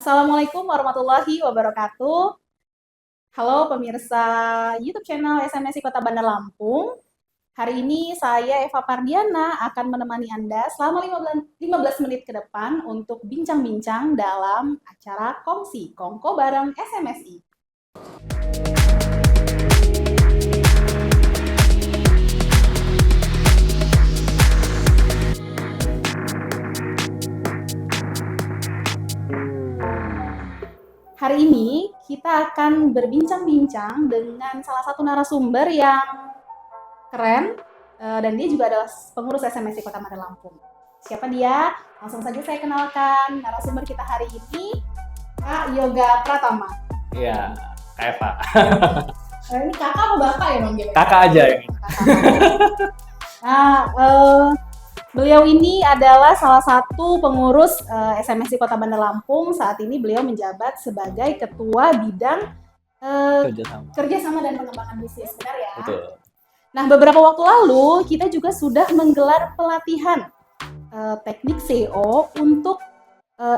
Assalamualaikum warahmatullahi wabarakatuh. Halo pemirsa YouTube channel SMSI Kota Bandar Lampung. Hari ini saya Eva Pardiana akan menemani Anda selama 15 menit ke depan untuk bincang-bincang dalam acara Kongsi Kongko bareng SMSI. Hari ini kita akan berbincang-bincang dengan salah satu narasumber yang keren dan dia juga adalah pengurus SMSI Kota Bandar Lampung. Siapa dia? Langsung saja saya kenalkan narasumber kita hari ini, Kak Yoga Pratama. Iya, Kak Eva. Ini kakak apa bapak ya manggilnya? Kakak aja ya. Nah, beliau ini adalah salah satu pengurus SMSI Kota Bandar Lampung. Saat ini beliau menjabat sebagai Ketua Bidang Kerjasama dan Pengembangan Bisnis, benar ya? Betul. Nah, beberapa waktu lalu kita juga sudah menggelar pelatihan teknik SEO untuk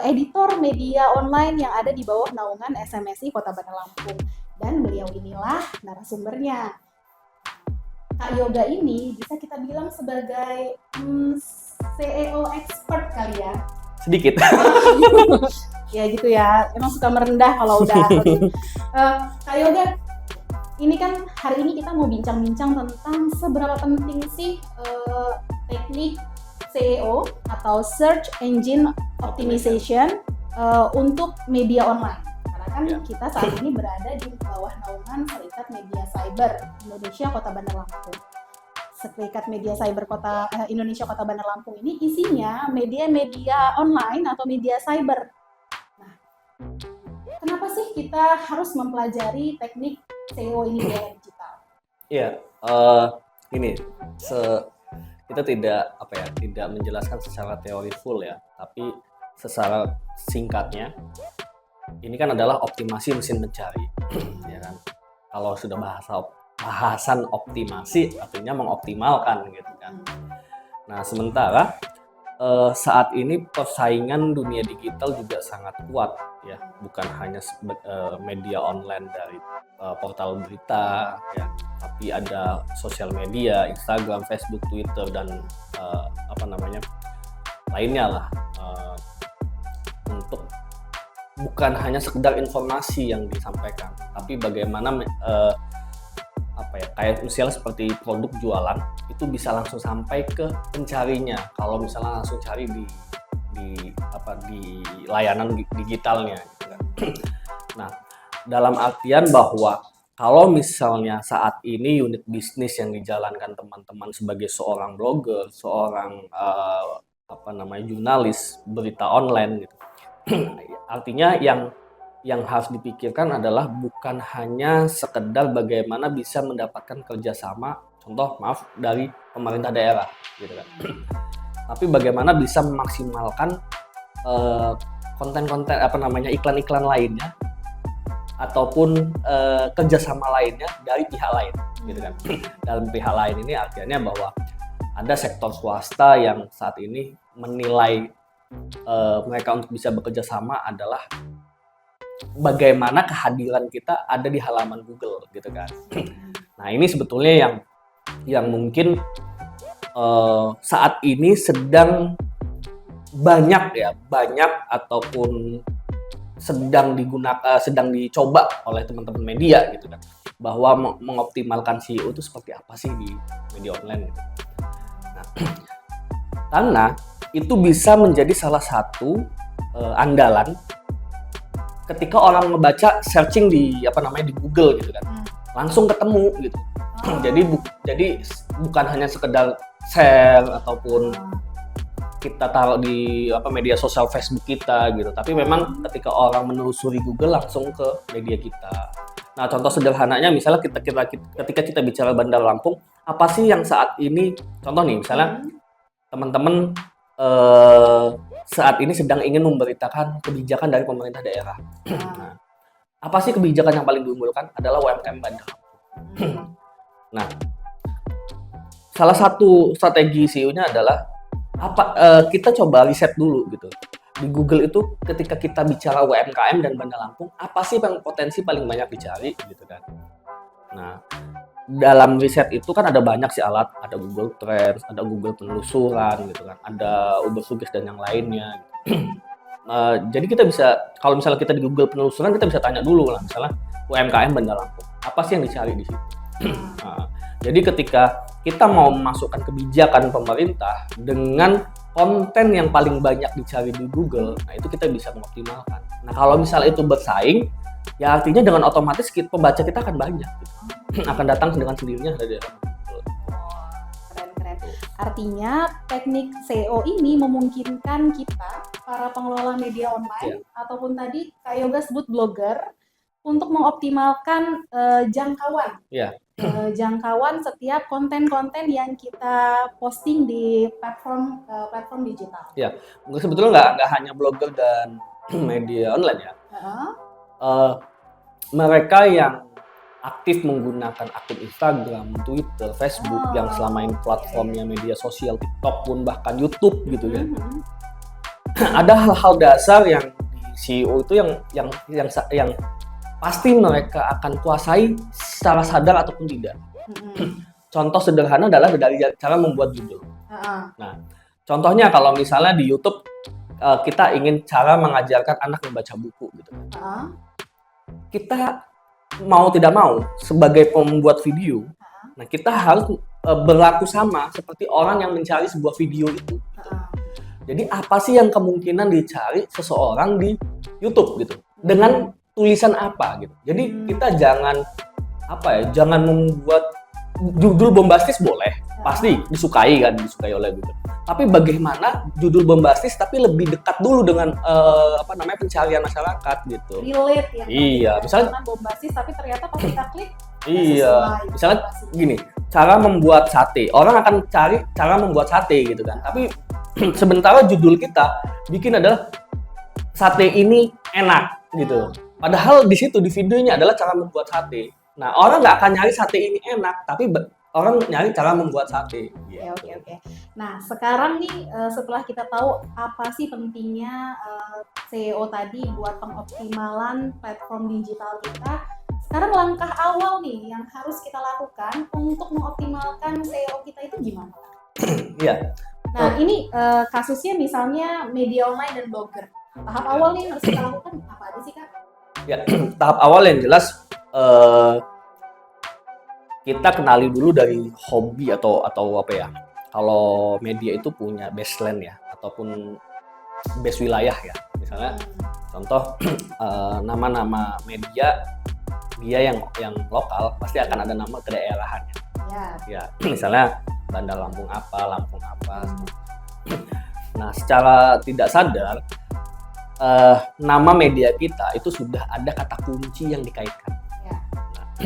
editor media online yang ada di bawah naungan SMSI Kota Bandar Lampung. Dan beliau inilah narasumbernya. Kak Yoga ini bisa kita bilang sebagai SEO expert kali ya? Sedikit. Ya gitu ya, emang suka merendah kalau udah. Kak Yoga, ini kan hari ini kita mau bincang-bincang tentang seberapa penting sih teknik SEO atau Search Engine Optimization untuk media online. Karena kan kita saat ini berada di bawah naungan Serikat Media Cyber Indonesia Kota Bandar Lampung. Serikat Media Cyber Indonesia Kota Bandar Lampung ini isinya media-media online atau media cyber. Nah, kenapa sih kita harus mempelajari teknik SEO ini di era digital? Iya, ini kita tidak menjelaskan secara teori full ya, tapi secara singkatnya ini kan adalah optimasi mesin pencari, ya kan? Kalau sudah bahasan optimasi artinya mengoptimalkan gitu kan. Nah, sementara saat ini persaingan dunia digital juga sangat kuat ya, bukan hanya media online dari portal berita ya, tapi ada sosial media, Instagram, Facebook, Twitter dan lainnya lah, untuk bukan hanya sekedar informasi yang disampaikan, tapi bagaimana kayak misalnya seperti produk jualan itu bisa langsung sampai ke pencarinya kalau misalnya langsung cari di layanan digitalnya gitu kan. Nah, dalam artian bahwa kalau misalnya saat ini unit bisnis yang dijalankan teman-teman sebagai seorang blogger, seorang jurnalis berita online gitu, artinya yang harus dipikirkan adalah bukan hanya sekedar bagaimana bisa mendapatkan kerjasama, dari pemerintah daerah, gitu kan. Tapi bagaimana bisa memaksimalkan konten-konten iklan-iklan lainnya ataupun kerjasama lainnya dari pihak lain, gitu kan. Dalam pihak lain ini artinya bahwa ada sektor swasta yang saat ini menilai mereka untuk bisa bekerja sama adalah bagaimana kehadiran kita ada di halaman Google, gitu kan. Nah, ini sebetulnya yang mungkin saat ini sedang banyak ataupun sedang dicoba oleh teman-teman media, gitu kan, bahwa mengoptimalkan SEO itu seperti apa sih di media online, gitu. Nah, karena itu bisa menjadi salah satu andalan ketika orang ngebaca searching di Google, gitu kan, langsung ketemu gitu. Jadi bukan hanya sekedar share ataupun kita taruh di media sosial Facebook kita gitu, tapi memang ketika orang menelusuri Google langsung ke media kita. Nah, contoh sederhananya misalnya ketika kita bicara Bandar Lampung, apa sih yang saat ini, contoh nih misalnya teman-teman saat ini sedang ingin memberitakan kebijakan dari pemerintah daerah. Nah, apa sih kebijakan yang paling diunggulkan? Adalah UMKM Bandar Lampung. Nah, salah satu strategi SEO-nya adalah kita coba riset dulu gitu. di Google itu ketika kita bicara UMKM dan Bandar Lampung, apa sih yang potensi paling banyak dicari gitu kan. Nah, dalam riset itu kan ada banyak sih alat, ada Google Trends, ada Google penelusuran gitu kan, ada Ubersuggest dan yang lainnya. Jadi kita bisa, kalau misalnya kita di Google penelusuran, kita bisa tanya dulu lah, misalnya UMKM Bandar Lampung, apa sih yang dicari di situ. Nah, jadi ketika kita mau memasukkan kebijakan pemerintah dengan konten yang paling banyak dicari di Google, nah itu kita bisa mengoptimalkan. Nah kalau misalnya itu bersaing, ya artinya dengan otomatis pembaca kita akan banyak, gitu. Akan datang dengan sendirinya dari daerah. Keren. Artinya teknik SEO ini memungkinkan kita, para pengelola media online, ataupun tadi Kak Yoga sebut blogger, untuk mengoptimalkan jangkauan. Jangkauan setiap konten-konten yang kita posting di platform digital. Ya, sebetulnya nggak hanya blogger dan media online ya. Mereka yang aktif menggunakan akun Instagram, Twitter, Facebook yang selama ini platformnya media sosial, TikTok pun bahkan YouTube gitu ya. Ada hal-hal dasar yang di SEO itu yang pasti mereka akan kuasai secara sadar ataupun tidak. Contoh sederhana adalah dari cara membuat judul. Nah, contohnya kalau misalnya di YouTube kita ingin cara mengajarkan anak membaca buku gitu. Kita mau tidak mau sebagai pembuat video, nah kita harus berlaku sama seperti orang yang mencari sebuah video itu. Jadi apa sih yang kemungkinan dicari seseorang di YouTube gitu? Dengan tulisan apa gitu. Jadi kita jangan membuat judul bombastis boleh, pasti disukai oleh Google. Tapi bagaimana judul bombastis tapi lebih dekat dulu dengan pencarian masyarakat gitu. Relate ya. Iya, misalnya bombastis tapi ternyata pas kita klik misalnya gini, cara membuat sate. Orang akan cari cara membuat sate gitu kan. Tapi sementara judul kita bikin adalah sate ini enak gitu. Padahal di situ di videonya adalah cara membuat sate. Nah, orang nggak akan nyari sate ini enak, tapi orang nyari cara membuat sate. Oke. Nah, sekarang nih setelah kita tahu apa sih pentingnya SEO tadi buat pengoptimalan platform digital kita, sekarang langkah awal nih yang harus kita lakukan untuk mengoptimalkan SEO kita itu gimana? Iya. Nah, ini kasusnya misalnya media online dan blogger. Tahap awal nih harus kita lakukan apa aja sih, Kak? Ya, tahap awal yang jelas kita kenali dulu dari hobi atau apa ya. Kalau media itu punya baseline ya, ataupun base wilayah ya. Misalnya contoh nama-nama media dia yang lokal pasti akan ada nama kedaerahannya. Ya, misalnya Bandar Lampung apa. Nah, secara tidak sadar nama media kita itu sudah ada kata kunci yang dikaitkan. Nah,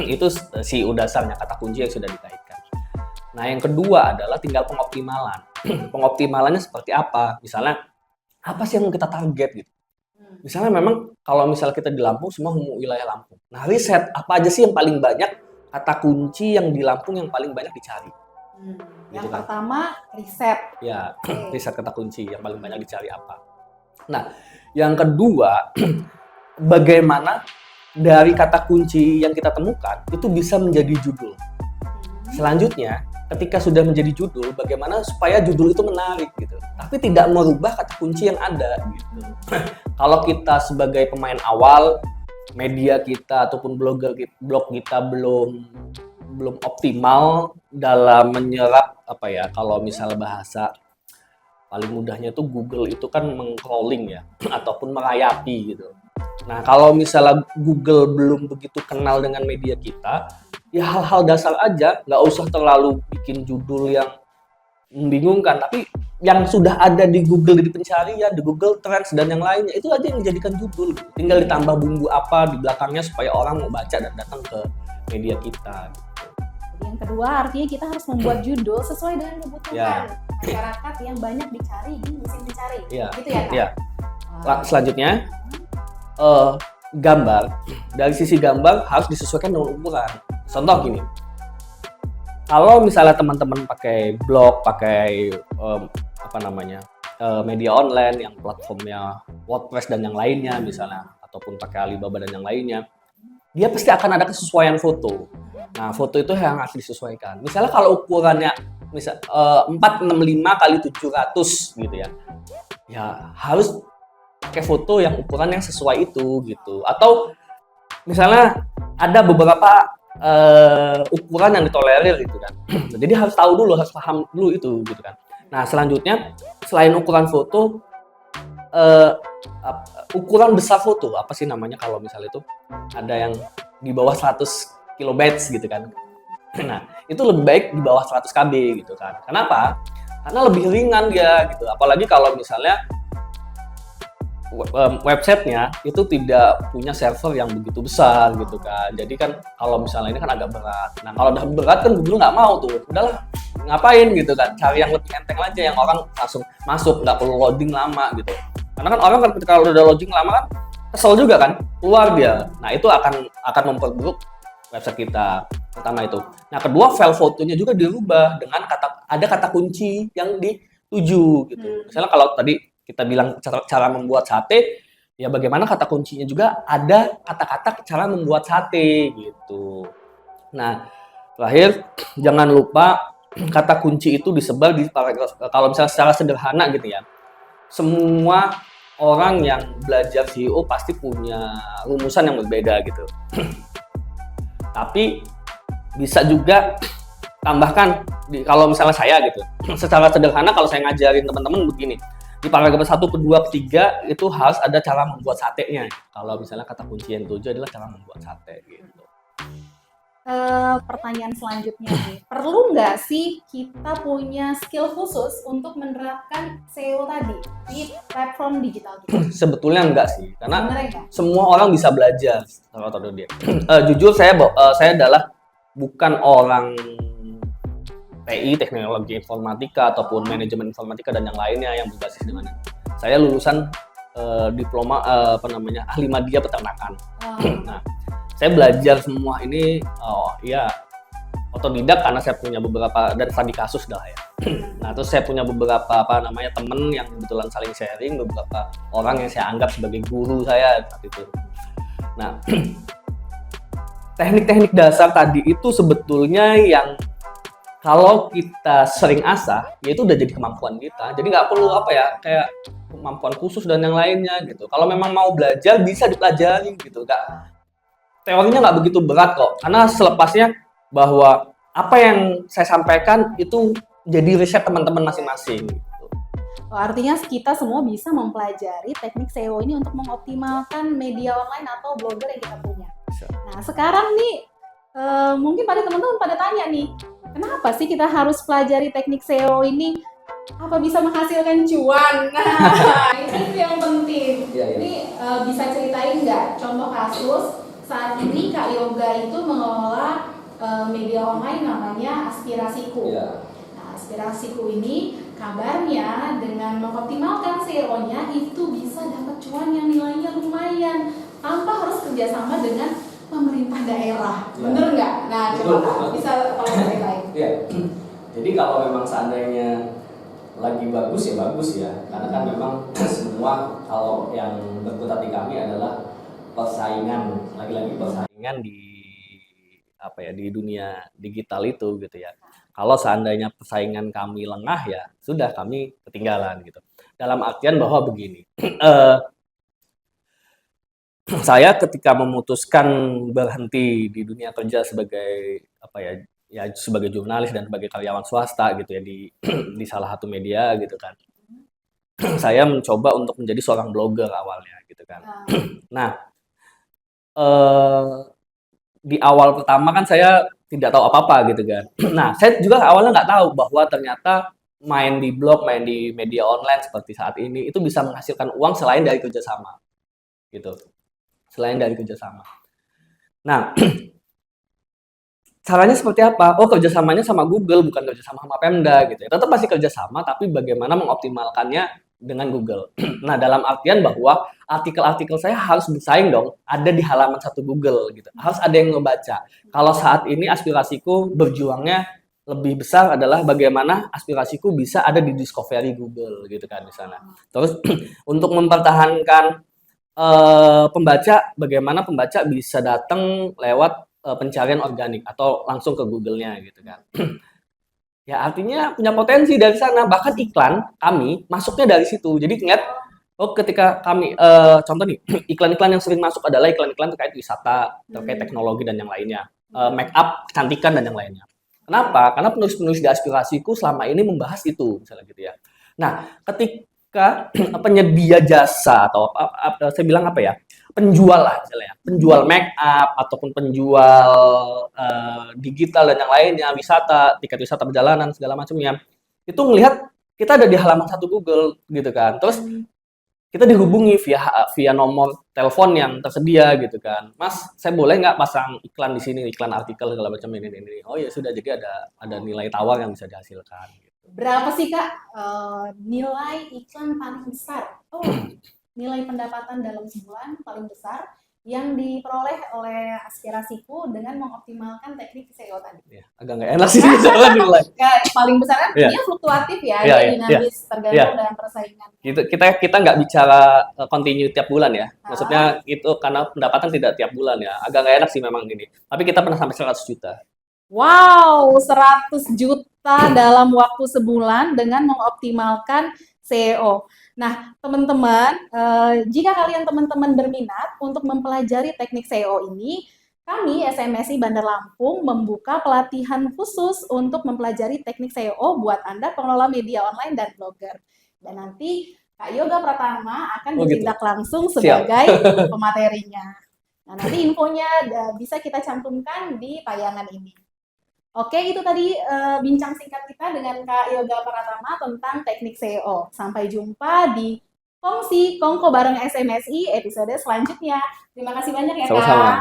itu SEO dasarnya, kata kunci yang sudah dikaitkan. Nah, yang kedua adalah tinggal pengoptimalan. Pengoptimalannya seperti apa? Misalnya, apa sih yang kita target gitu? Misalnya memang kalau misalnya kita di Lampung, semua wilayah Lampung. Nah, riset apa aja sih yang paling banyak kata kunci yang di Lampung yang paling banyak dicari? Yang pertama, riset. Ya, riset kata kunci yang paling banyak dicari apa? Nah, yang kedua, bagaimana dari kata kunci yang kita temukan itu bisa menjadi judul. Selanjutnya, ketika sudah menjadi judul, bagaimana supaya judul itu menarik gitu, tapi tidak merubah kata kunci yang ada gitu. Kalau kita sebagai pemain awal, media kita ataupun blog kita belum optimal dalam menyerap kalau misalnya bahasa paling mudahnya itu Google itu kan meng-crawling ya, ataupun merayapi gitu. Nah, kalau misalnya Google belum begitu kenal dengan media kita, ya hal-hal dasar aja, nggak usah terlalu bikin judul yang membingungkan, tapi yang sudah ada di Google di pencarian, di Google Trends dan yang lainnya, itu aja yang dijadikan judul. Tinggal ditambah bumbu apa di belakangnya supaya orang mau baca dan datang ke media kita. Yang kedua, artinya kita harus membuat judul sesuai dengan kebutuhan masyarakat yang banyak dicari di mesin mencari. Gitu ya, Kak? Ya. Selanjutnya, gambar. Dari sisi gambar harus disesuaikan dengan ukuran. Contoh gini, kalau misalnya teman-teman pakai blog, pakai media online yang platformnya WordPress dan yang lainnya misalnya, ataupun pakai Alibaba dan yang lainnya, dia pasti akan ada kesesuaian foto. Nah, foto itu yang harus disesuaikan. Misalnya kalau ukurannya 465 kali 700 gitu ya. Ya, harus pakai foto yang ukuran yang sesuai itu gitu. Atau misalnya ada beberapa ukuran yang ditolerir gitu kan. Jadi harus tahu dulu, harus paham dulu itu gitu kan. Nah, selanjutnya selain ukuran foto, ukuran besar foto, apa sih namanya kalau misalnya itu ada yang di bawah 100 kilobytes gitu kan. Nah, itu lebih baik di bawah 100 KB gitu kan. Kenapa? Karena lebih ringan dia gitu. Apalagi kalau misalnya websitenya itu tidak punya server yang begitu besar gitu kan. Jadi kan kalau misalnya ini kan agak berat. Nah, kalau udah berat kan Google nggak mau tuh. Udahlah, ngapain gitu kan. Cari yang lebih enteng aja, yang orang langsung masuk, nggak perlu loading lama gitu. Karena kan orang kan ketika udah loading lama kan kesel juga kan, keluar dia. Nah, itu akan memperburuk website kita. Pertama itu. Nah, kedua, file fotonya juga dirubah dengan ada kata kunci yang dituju gitu. Misalnya kalau tadi kita bilang cara membuat sate, ya bagaimana kata kuncinya juga ada kata-kata cara membuat sate gitu. Nah, terakhir jangan lupa kata kunci itu disebar di paragraf. Kalau misalnya secara sederhana gitu ya, semua orang yang belajar SEO pasti punya rumusan yang berbeda gitu. Tapi bisa juga tambahkan kalau misalnya saya gitu, secara sederhana kalau saya ngajarin teman-teman begini, di paragraf 1, kedua, ketiga itu harus ada cara membuat satenya. Kalau misalnya kata kunci yang tujuh adalah cara membuat sate gitu. Pertanyaan selanjutnya nih, perlu nggak sih kita punya skill khusus untuk menerapkan SEO tadi di platform digital kita? Sebetulnya enggak sih, karena Sebenarnya semua orang bisa belajar. Kalau dia, jujur saya adalah bukan orang TI, teknologi informatika ataupun manajemen informatika dan yang lainnya yang berbasis dengan ini. Saya lulusan diploma ahli media peternakan. Nah, saya belajar semua ini otodidak karena saya punya beberapa dari studi kasus dah ya. Nah, terus saya punya beberapa temen yang kebetulan saling sharing, beberapa orang yang saya anggap sebagai guru saya saat itu. Nah, teknik-teknik dasar tadi itu sebetulnya yang kalau kita sering asah, ya itu udah jadi kemampuan kita. Jadi nggak perlu kayak kemampuan khusus dan yang lainnya gitu. Kalau memang mau belajar bisa dipelajari gitu. Teorinya nggak begitu berat kok. Karena selepasnya bahwa apa yang saya sampaikan itu jadi riset teman-teman masing-masing. Gitu. Artinya kita semua bisa mempelajari teknik SEO ini untuk mengoptimalkan media online atau blogger yang kita punya. Nah, sekarang nih mungkin pada teman-teman pada tanya nih, kenapa sih kita harus pelajari teknik SEO ini? Apa bisa menghasilkan cuan? Nah, itu yang penting. Ini bisa ceritain nggak contoh kasus saat ini Kak Yoga itu mengelola media online namanya Aspirasiku. Nah, Aspirasiku ini kabarnya dengan mengoptimalkan SEO-nya itu bisa dapat cuan yang nilainya lumayan tanpa harus kerjasama dengan pemerintah daerah. Bener nggak? Nah, coba bisa tolong ceritain. Iya. Jadi kalau memang seandainya lagi bagus ya, karena kan memang semua kalau yang berkutat di kami adalah persaingan, lagi-lagi persaingan di dunia digital itu gitu ya. Kalau seandainya persaingan kami lengah ya sudah kami ketinggalan gitu. Dalam artian bahwa begini, saya ketika memutuskan berhenti di dunia kerja sebagai sebagai jurnalis dan sebagai karyawan swasta gitu ya di salah satu media gitu kan. Saya mencoba untuk menjadi seorang blogger awalnya gitu kan. Nah, di awal pertama kan saya tidak tahu apa-apa gitu kan. Nah, saya juga awalnya nggak tahu bahwa ternyata main di blog, main di media online seperti saat ini itu bisa menghasilkan uang selain dari kerjasama gitu. Selain dari kerjasama. Nah, caranya seperti apa? Oh, kerjasamanya sama Google, bukan kerjasama sama Pemda gitu ya. Tetap pasti kerjasama, tapi bagaimana mengoptimalkannya dengan Google. Nah, dalam artian bahwa artikel-artikel saya harus bersaing dong, ada di halaman 1 Google gitu. Harus ada yang ngebaca. Kalau saat ini Aspirasiku berjuangnya lebih besar adalah bagaimana aspirasiku bisa ada di discovery Google gitu kan di sana. Terus untuk mempertahankan pembaca, bagaimana pembaca bisa datang lewat pencarian organik atau langsung ke Google-nya gitu kan. Ya artinya punya potensi dari sana. Bahkan iklan kami masuknya dari situ. Jadi ingat, oh ketika kami contoh nih iklan-iklan yang sering masuk adalah iklan-iklan terkait wisata, terkait teknologi dan yang lainnya, make up, kecantikan dan yang lainnya. Kenapa? Karena penulis-penulis di aspirasiku selama ini membahas itu, misalnya gitu ya. Nah, ketika penyedia jasa atau saya bilang apa ya, penjual lah misalnya, penjual make up ataupun penjual digital dan yang lainnya, wisata, tiket wisata perjalanan segala macamnya, itu melihat kita ada di halaman satu Google gitu kan. Terus kita dihubungi via nomor telepon yang tersedia gitu kan. Mas, saya boleh nggak pasang iklan di sini, iklan artikel segala macam ini. Oh ya sudah, jadi ada nilai tawar yang bisa dihasilkan. Berapa sih Kak nilai iklan paling besar? Oh, nilai pendapatan dalam sebulan paling besar yang diperoleh oleh aspirasiku dengan mengoptimalkan teknik SEO tadi. Ya, agak nggak enak sih soalnya nilai. Paling besar kan dia fluktuatif ya, dia dinamis tergantung dengan persaingan. Kita nggak bicara continue tiap bulan ya. Maksudnya itu karena pendapatan tidak tiap bulan ya. Agak nggak enak sih memang ini. Tapi kita pernah sampai 100 juta. Wow, 100 juta dalam waktu sebulan dengan mengoptimalkan SEO. Nah, teman-teman, jika kalian teman-teman berminat untuk mempelajari teknik SEO ini, kami SMSI Bandar Lampung membuka pelatihan khusus untuk mempelajari teknik SEO buat Anda pengelola media online dan blogger. Dan nanti Kak Yoga Pratama akan bertindak langsung sebagai pematerinya. Nah, nanti infonya bisa kita cantumkan di tayangan ini. Oke, itu tadi bincang singkat kita dengan Kak Yoga Pratama tentang teknik SEO. Sampai jumpa di Kongsi Kongko bareng SMSI episode selanjutnya. Terima kasih banyak ya Kak. Sama-sama.